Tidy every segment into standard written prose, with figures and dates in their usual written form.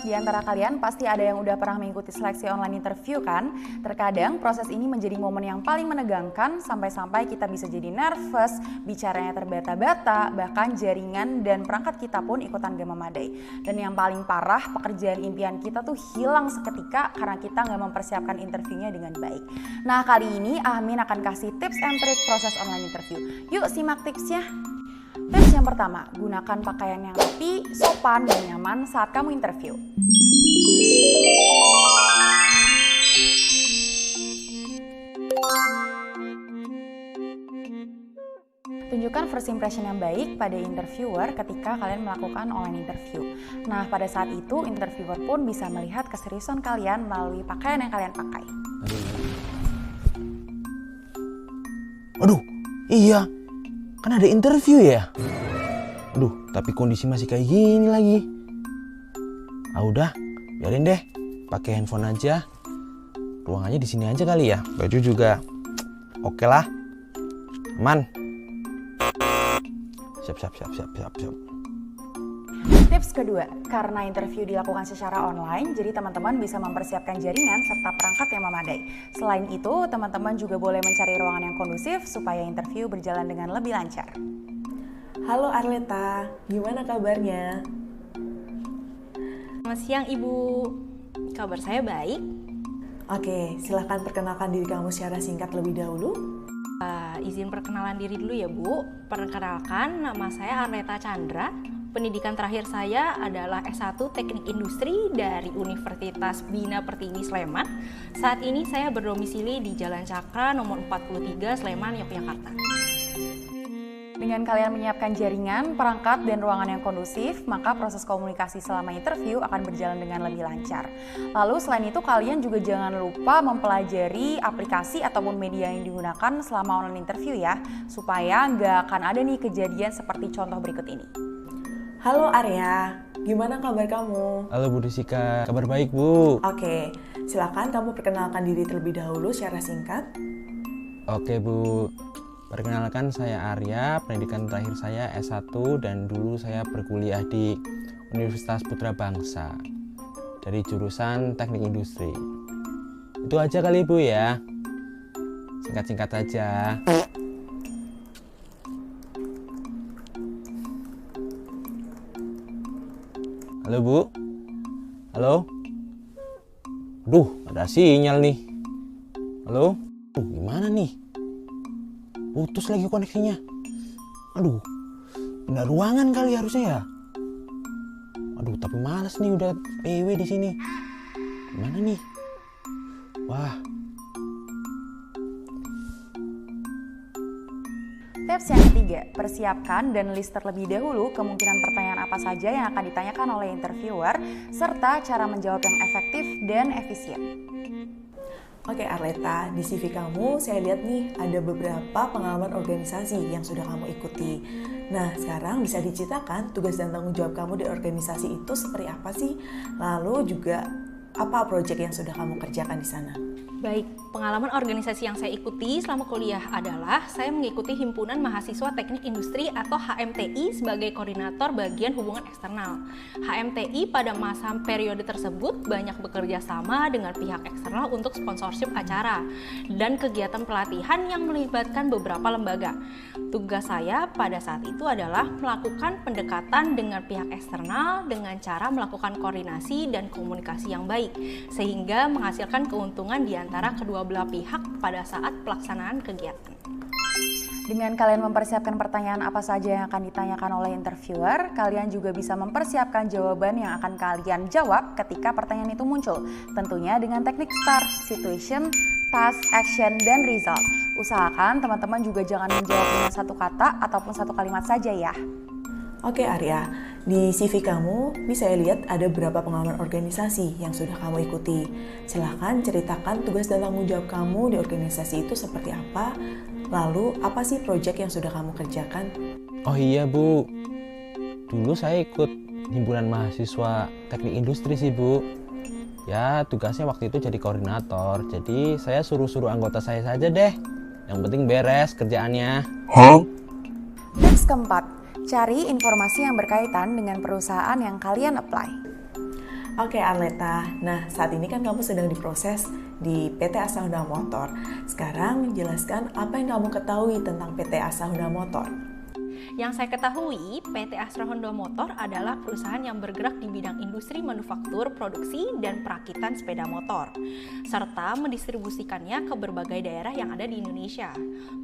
Di antara kalian pasti ada yang udah pernah mengikuti seleksi online interview kan? Terkadang proses ini menjadi momen yang paling menegangkan sampai-sampai kita bisa jadi nervous, bicaranya terbata-bata, bahkan jaringan dan perangkat kita pun ikutan gak memadai. Dan yang paling parah, pekerjaan impian kita tuh hilang seketika karena kita gak mempersiapkan interviewnya dengan baik. Nah, kali ini Amin akan kasih tips and trick proses online interview. Yuk simak tipsnya. Tips yang pertama, gunakan pakaian yang rapi, sopan, dan nyaman saat kamu interview. Tunjukkan first impression yang baik pada interviewer ketika kalian melakukan online interview. Nah, pada saat itu interviewer pun bisa melihat keseriusan kalian melalui pakaian yang kalian pakai. Aduh, iya. Kan ada interview ya? Aduh, tapi kondisi masih kayak gini lagi. Udah, biarin deh. Pakai handphone aja. Ruangannya di sini aja kali ya. Baju juga oke lah. Aman. Siap. Tips kedua, karena interview dilakukan secara online, jadi teman-teman bisa mempersiapkan jaringan serta perangkat yang memadai. Selain itu, teman-teman juga boleh mencari ruangan yang kondusif supaya interview berjalan dengan lebih lancar. Halo Arleta, gimana kabarnya? Selamat siang Ibu, kabar saya baik. Oke, silahkan perkenalkan diri kamu secara singkat lebih dahulu. Izin perkenalan diri dulu ya Bu. Perkenalkan, nama saya Arleta Chandra. Pendidikan terakhir saya adalah S1 Teknik Industri dari Universitas Bina Pertiwi Sleman. Saat ini saya berdomisili di Jalan Cakra nomor 43 Sleman, Yogyakarta. Dengan kalian menyiapkan jaringan, perangkat, dan ruangan yang kondusif, maka proses komunikasi selama interview akan berjalan dengan lebih lancar. Lalu selain itu kalian juga jangan lupa mempelajari aplikasi ataupun media yang digunakan selama online interview ya, supaya nggak akan ada nih kejadian seperti contoh berikut ini. Halo Arya, gimana kabar kamu? Halo Bu Desika, kabar baik Bu. Oke, silakan kamu perkenalkan diri terlebih dahulu secara singkat. Oke Bu, perkenalkan saya Arya, pendidikan terakhir saya S1 dan dulu saya berkuliah di Universitas Putra Bangsa dari jurusan Teknik Industri. Itu aja kali Bu ya, singkat-singkat aja. Halo Bu, halo. Duh, ada sinyal nih. Halo, gimana nih? Putus lagi koneksinya. Aduh, pindah ruangan kali harusnya ya. Aduh, tapi males nih udah PW di sini. Gimana nih? Wah. Tips yang ketiga, persiapkan dan list terlebih dahulu kemungkinan pertanyaan apa saja yang akan ditanyakan oleh interviewer, serta cara menjawab yang efektif dan efisien. Oke Arleta, di CV kamu saya lihat nih ada beberapa pengalaman organisasi yang sudah kamu ikuti. Nah, sekarang bisa diceritakan tugas dan tanggung jawab kamu di organisasi itu seperti apa sih? Lalu juga apa proyek yang sudah kamu kerjakan di sana? Baik, pengalaman organisasi yang saya ikuti selama kuliah adalah saya mengikuti Himpunan Mahasiswa Teknik Industri atau HMTI sebagai koordinator bagian hubungan eksternal. HMTI pada masa periode tersebut banyak bekerja sama dengan pihak eksternal untuk sponsorship acara dan kegiatan pelatihan yang melibatkan beberapa lembaga. Tugas saya pada saat itu adalah melakukan pendekatan dengan pihak eksternal dengan cara melakukan koordinasi dan komunikasi yang baik, sehingga menghasilkan keuntungan di antara kedua belah pihak pada saat pelaksanaan kegiatan. Dengan kalian mempersiapkan pertanyaan apa saja yang akan ditanyakan oleh interviewer, kalian juga bisa mempersiapkan jawaban yang akan kalian jawab ketika pertanyaan itu muncul. Tentunya dengan teknik STAR, Situation, Task, Action, dan Result. Usahakan teman-teman juga jangan menjawab dengan satu kata ataupun satu kalimat saja ya. Oke Arya, di CV kamu bisa lihat ada beberapa pengalaman organisasi yang sudah kamu ikuti. Silahkan ceritakan tugas dan tanggung jawab kamu di organisasi itu seperti apa, lalu apa sih proyek yang sudah kamu kerjakan? Oh iya Bu, dulu saya ikut Himpunan Mahasiswa Teknik Industri sih Bu. Ya tugasnya waktu itu jadi koordinator, jadi saya suruh-suruh anggota saya saja deh. Yang penting beres kerjaannya. Tips keempat, cari informasi yang berkaitan dengan perusahaan yang kalian apply. Oke Arleta, nah saat ini kan kamu sedang diproses di PT Asa Honda Motor. Sekarang jelaskan apa yang kamu ketahui tentang PT Asa Honda Motor. Yang saya ketahui, PT Astra Honda Motor adalah perusahaan yang bergerak di bidang industri manufaktur, produksi, dan perakitan sepeda motor, serta mendistribusikannya ke berbagai daerah yang ada di Indonesia.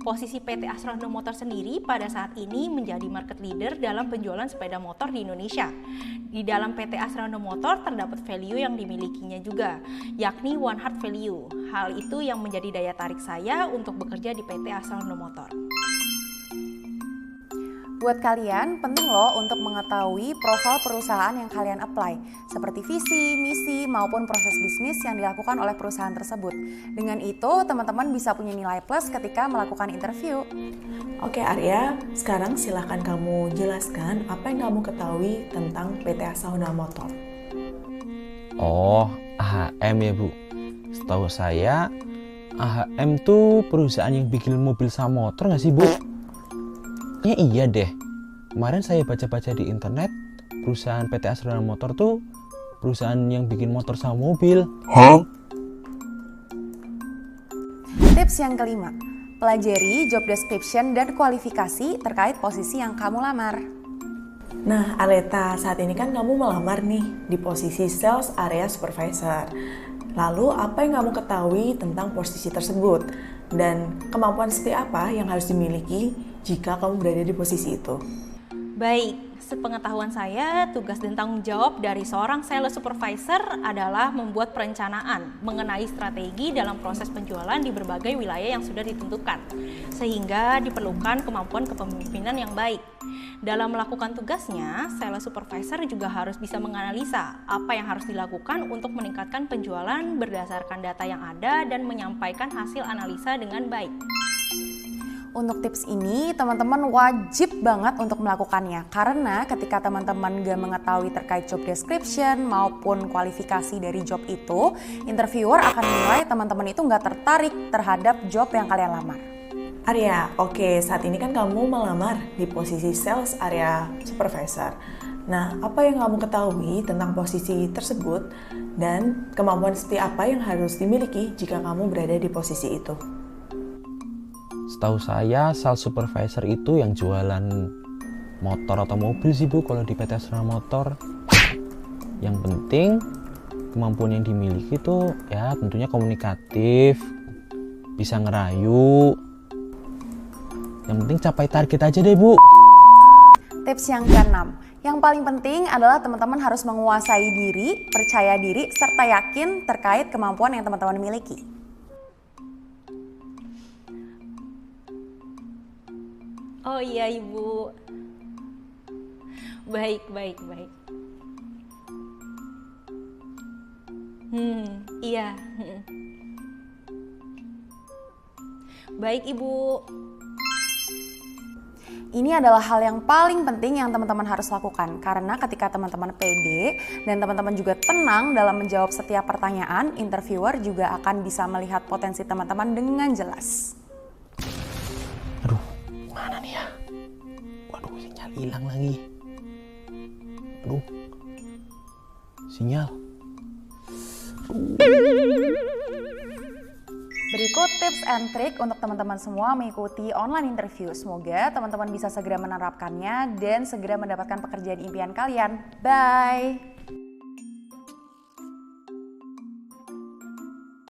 Posisi PT Astra Honda Motor sendiri pada saat ini menjadi market leader dalam penjualan sepeda motor di Indonesia. Di dalam PT Astra Honda Motor terdapat value yang dimilikinya juga, yakni One Heart Value. Hal itu yang menjadi daya tarik saya untuk bekerja di PT Astra Honda Motor. Buat kalian, penting loh untuk mengetahui profil perusahaan yang kalian apply, seperti visi, misi, maupun proses bisnis yang dilakukan oleh perusahaan tersebut. Dengan itu, teman-teman bisa punya nilai plus ketika melakukan interview. Oke Arya, sekarang silahkan kamu jelaskan apa yang kamu ketahui tentang PT Asa Honda Motor. Oh, AHM ya Bu. Setahu saya, AHM tuh perusahaan yang bikin mobil sama motor nggak sih Bu? Ya iya deh, kemarin saya baca-baca di internet, perusahaan PT Astra Honda Motor tuh perusahaan yang bikin motor sama mobil. Tips yang kelima, pelajari job description dan kualifikasi terkait posisi yang kamu lamar. Nah Arleta, saat ini kan kamu melamar nih di posisi Sales Area Supervisor. Lalu apa yang kamu ketahui tentang posisi tersebut? Dan kemampuan seperti apa yang harus dimiliki jika kamu berada di posisi itu? Baik, sepengetahuan saya, tugas dan tanggung jawab dari seorang sales supervisor adalah membuat perencanaan mengenai strategi dalam proses penjualan di berbagai wilayah yang sudah ditentukan, sehingga diperlukan kemampuan kepemimpinan yang baik. Dalam melakukan tugasnya, sales supervisor juga harus bisa menganalisa apa yang harus dilakukan untuk meningkatkan penjualan berdasarkan data yang ada dan menyampaikan hasil analisa dengan baik. Untuk tips ini, teman-teman wajib banget untuk melakukannya karena ketika teman-teman gak mengetahui terkait job description maupun kualifikasi dari job itu, interviewer akan menilai teman-teman itu gak tertarik terhadap job yang kalian lamar. Arya, oke, saat ini kan kamu melamar di posisi Sales Area Supervisor. Nah, apa yang kamu ketahui tentang posisi tersebut dan kemampuan seperti apa yang harus dimiliki jika kamu berada di posisi itu? Setahu saya, sales supervisor itu yang jualan motor atau mobil sih Bu kalau di PT Astra Motor. Yang penting kemampuan yang dimiliki itu ya tentunya komunikatif, bisa ngerayu. Yang penting capai target aja deh Bu. Tips yang keenam, yang paling penting adalah teman-teman harus menguasai diri, percaya diri, serta yakin terkait kemampuan yang teman-teman miliki. Oh iya Ibu. Baik. Iya. Baik Ibu. Ini adalah hal yang paling penting yang teman-teman harus lakukan karena ketika teman-teman pede dan teman-teman juga tenang dalam menjawab setiap pertanyaan, interviewer juga akan bisa melihat potensi teman-teman dengan jelas. Aduh, mana nih ya? Waduh, sinyal hilang lagi. Aduh, sinyal. Berikut tips and trick untuk teman-teman semua mengikuti online interview. Semoga teman-teman bisa segera menerapkannya dan segera mendapatkan pekerjaan impian kalian. Bye!